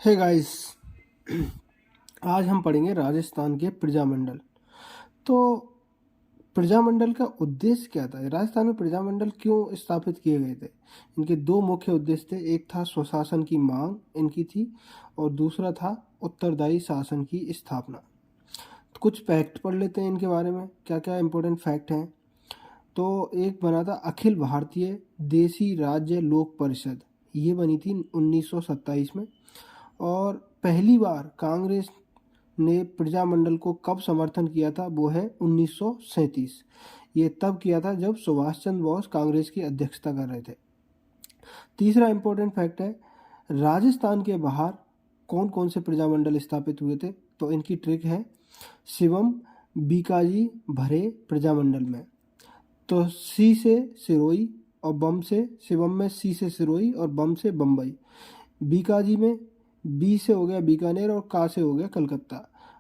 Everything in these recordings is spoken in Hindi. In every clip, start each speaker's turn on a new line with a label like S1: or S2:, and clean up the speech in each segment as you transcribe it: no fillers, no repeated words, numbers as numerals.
S1: हे गाइस, आज हम पढ़ेंगे राजस्थान के प्रजामंडल। तो प्रजामंडल का उद्देश्य क्या था? राजस्थान में प्रजामंडल क्यों स्थापित किए गए थे? इनके दो मुख्य उद्देश्य थे। एक था स्वशासन की मांग इनकी थी और दूसरा था उत्तरदायी शासन की स्थापना। तो कुछ फैक्ट पढ़ लेते हैं इनके बारे में, क्या क्या इंपॉर्टेंट फैक्ट हैं। तो एक बना था अखिल भारतीय देसी राज्य लोक परिषद, ये बनी थी 1927 में। और पहली बार कांग्रेस ने प्रजामंडल को कब समर्थन किया था? वो है 1937। ये तब किया था जब सुभाष चंद्र बोस कांग्रेस की अध्यक्षता कर रहे थे। तीसरा इंपॉर्टेंट फैक्ट है, राजस्थान के बाहर कौन कौन से प्रजामंडल स्थापित हुए थे? तो इनकी ट्रिक है, शिवम बीकाजी भरे प्रजामंडल में। तो सी से सिरोही और बम से, शिवम में सी से सिरोही और बम से बम्बई। बीकाजी में बी से हो गया बीकानेर और का से हो गया कलकत्ता।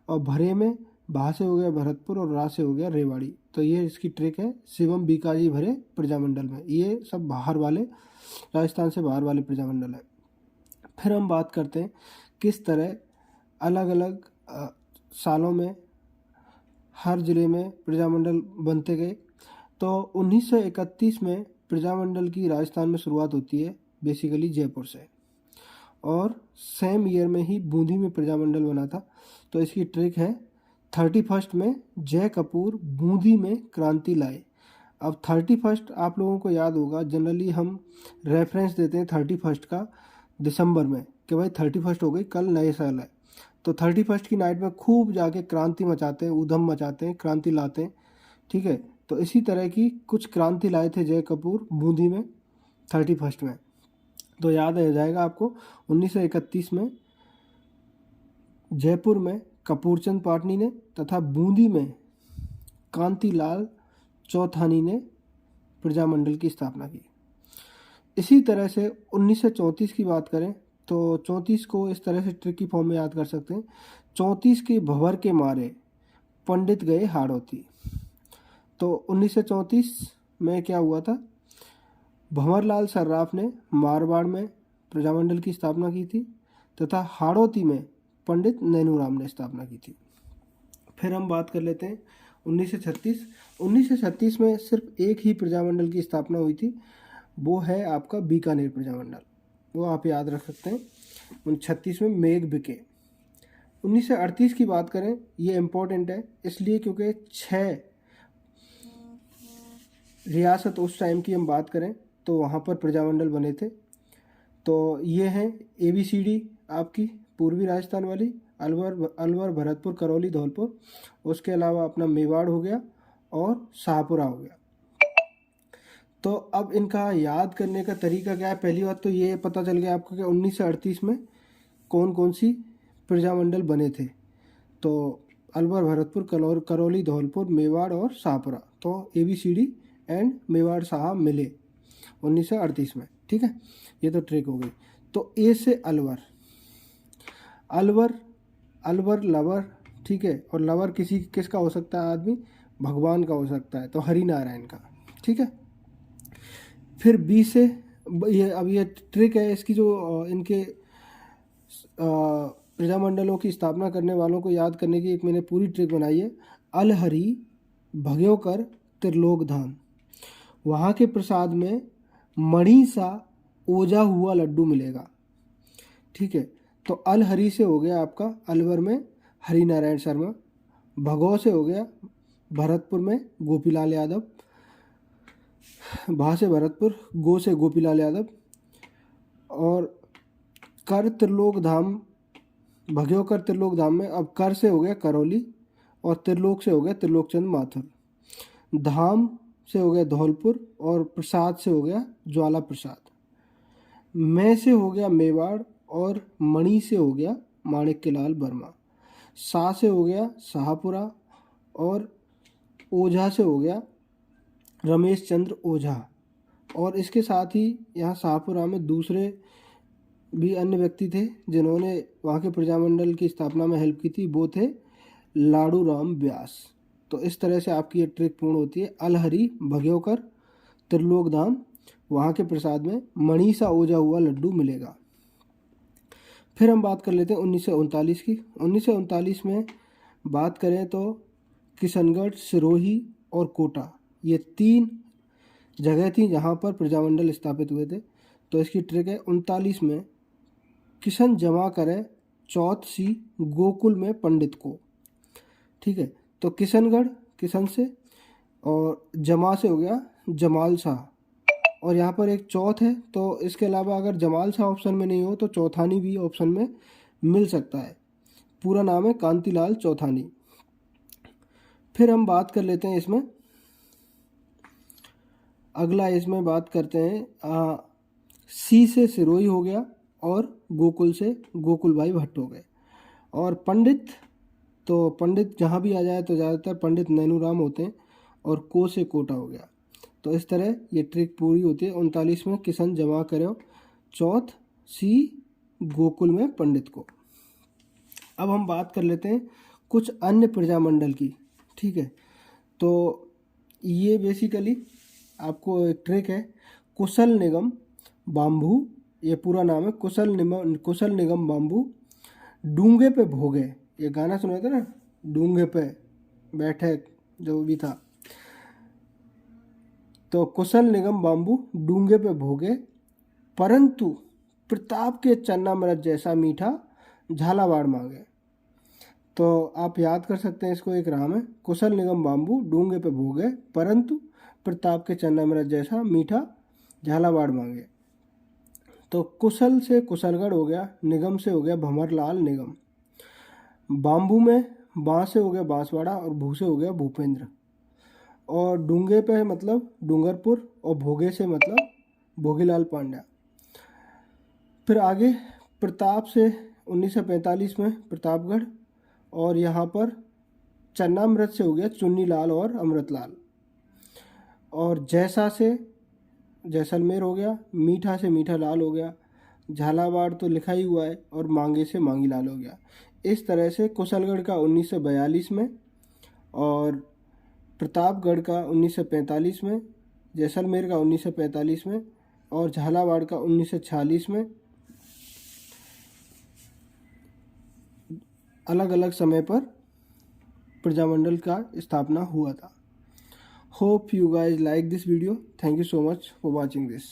S1: और भरे में भा से हो गया भरतपुर और रा से हो गया रेवाड़ी। तो ये इसकी ट्रिक है, शिवम बीकाजी भरे प्रजामंडल में। ये सब बाहर वाले, राजस्थान से बाहर वाले प्रजामंडल है। फिर हम बात करते हैं किस तरह अलग अलग सालों में हर जिले में प्रजामंडल बनते गए। तो 1931 में प्रजामंडल की राजस्थान में शुरुआत होती है, बेसिकली जयपुर से। और सेम ईयर में ही बूंदी में प्रजामंडल बना था। तो इसकी ट्रिक है, 31 में जय कपूर बूंदी में क्रांति लाए। अब 31 आप लोगों को याद होगा, जनरली हम रेफरेंस देते हैं 31 का दिसंबर में कि भाई 31 हो गई, कल नए साल है। तो 31 की नाइट में खूब जाके क्रांति मचाते हैं, उधम मचाते हैं, क्रांति लाते हैं। ठीक है, तो इसी तरह की कुछ क्रांति लाए थे जय कपूर बूंदी में 31 में। तो याद आ जाएगा आपको, 1931 में जयपुर में कपूरचंद पाटनी ने तथा बूंदी में कांतिलाल चौथानी ने प्रजामंडल की स्थापना की। इसी तरह से 1934 की बात करें तो 34 को इस तरह से ट्रिकी फॉर्म में याद कर सकते हैं, 34 के भंवर के मारे पंडित गए हाड़ौती। तो 1934 में क्या हुआ था, भंवरलाल सर्राफ ने मारवाड़ में प्रजामंडल की स्थापना की थी तथा हाड़ौती में पंडित नैनूराम ने स्थापना की थी। फिर हम बात कर लेते हैं 1936। 1936 में सिर्फ एक ही प्रजामंडल की स्थापना हुई थी, वो है आपका बीकानेर प्रजामंडल। वो आप याद रख सकते हैं। 1936 में मेघ बिके। 1938 की बात करें, ये इम्पोर्टेंट है इसलिए क्योंकि 6 रियासत उस टाइम की हम बात करें तो वहाँ पर प्रजामंडल बने थे। तो ये हैं ABCD आपकी पूर्वी राजस्थान वाली, अलवर भरतपुर करौली धौलपुर। उसके अलावा अपना मेवाड़ हो गया और शाहपुरा हो गया। तो अब इनका याद करने का तरीका क्या है? पहली बात तो ये पता चल गया आपको कि 1938 में कौन कौन सी प्रजामंडल बने थे। तो अलवर भरतपुर करौली धौलपुर मेवाड़ और शाहपुरा। तो ABCD एंड मेवाड़ साहब मिले 1938 में। ठीक है, ये तो ट्रिक हो गई। तो ए से अलवर, अलवर लवर। ठीक है, और लवर किसका हो सकता है? आदमी भगवान का हो सकता है, तो हरि नारायण का। ठीक है, फिर बी से, ये ट्रिक है इसकी, जो इनके प्रजामंडलों की स्थापना करने वालों को याद करने की एक मैंने पूरी ट्रिक बनाई है। अलहरी भग्योकर त्रिलोक धाम, वहाँ के प्रसाद में मणि सा ओजा हुआ लड्डू मिलेगा। ठीक है, तो अलहरी से हो गया आपका अलवर में हरि नारायण शर्मा, भगौ से हो गया भरतपुर में गोपीलाल यादव, भा से भरतपुर, गो से गोपीलाल यादव, और कर त्रिलोक धाम, भग्योकर त्रिलोक धाम में अब कर से हो गया करौली और त्रिलोक से हो गया त्रिलोकचंद माथुर, धाम से हो गया धौलपुर और प्रसाद से हो गया ज्वाला प्रसाद, मैं से हो गया मेवाड़ और मणि से हो गया माणिक्य लाल वर्मा, सा से हो गया शाहपुरा और ओझा से हो गया रमेश चंद्र ओझा। और इसके साथ ही यहाँ शाहपुरा में दूसरे भी अन्य व्यक्ति थे जिन्होंने वहाँ के प्रजामंडल की स्थापना में हेल्प की थी, वो थे लाड़ू राम व्यास। तो इस तरह से आपकी ये ट्रिक पूर्ण होती है। अलहरी भग्योकर त्रिलोक धाम, वहाँ के प्रसाद में मणि सा ओजा हुआ लड्डू मिलेगा। फिर हम बात कर लेते हैं 1939 की। 1939 में बात करें तो किशनगढ़, सिरोही और कोटा, ये 3 जगह थी जहाँ पर प्रजामंडल स्थापित हुए थे। तो इसकी ट्रिक है, 39 में किशन जमा करे चौथ सी गोकुल में पंडित को। ठीक है, तो किशनगढ़ किशन से, और जमा से हो गया जमाल शाह, और यहाँ पर एक चौथ है। तो इसके अलावा अगर जमाल शाह ऑप्शन में नहीं हो तो चौथानी भी ऑप्शन में मिल सकता है। पूरा नाम है कांतिलाल चौथानी। फिर हम बात कर लेते हैं इसमें, अगला इसमें बात करते हैं सी से सिरोही हो गया, और गोकुल से गोकुल भाई भट्ट हो गए। और पंडित, तो पंडित जहाँ भी आ जाए तो ज़्यादातर पंडित नैनूराम होते हैं, और को से कोटा हो गया। तो इस तरह ये ट्रिक पूरी होती है। 39 में किशन जमा करो चौथ सी गोकुल में पंडित को। अब हम बात कर लेते हैं कुछ अन्य प्रजामंडल की। ठीक है, तो ये बेसिकली आपको एक ट्रिक है, कुशल निगम बाम्बू, ये पूरा नाम है कुशल निगम बाम्बू, डूंगे पे भोगे। ये गाना सुना था ना, डूंगे पे बैठे जो भी था। तो कुशल निगम बाम्बू डूंगे पे भोगे, परंतु प्रताप के चन्नामृत जैसा मीठा झालावाड़ मांगे। तो आप याद कर सकते हैं इसको, एक राम है, कुशल निगम बाम्बू डूंगे पे भोगे, परंतु प्रताप के चन्नामृत जैसा मीठा झालावाड़ मांगे। तो कुशल से कुशलगढ़ हो गया, निगम से हो गया भंवरलाल निगम, बाम्बू में बांस से हो गया बांसवाड़ा, और भू से हो गया भूपेंद्र, और डूंगे पे मतलब डूंगरपुर, और भोगे से मतलब भोगीलाल पांड्या। फिर आगे प्रताप से 1945 में प्रतापगढ़, और यहाँ पर चन्नामृत से हो गया चुन्नीलाल और अमृतलाल, और जैसा से जैसलमेर हो गया, मीठा से मीठा लाल हो गया, झालावाड़ तो लिखा ही हुआ है, और मांगे से मांगी लाल हो गया। इस तरह से कुशलगढ़ का 1942 में, और प्रतापगढ़ का 1945 में, जैसलमेर का 1945 में, और झालावाड़ का 1946 में अलग अलग समय पर प्रजामंडल का स्थापना हुआ था। Hope you guys like this video. Thank you so much for watching this.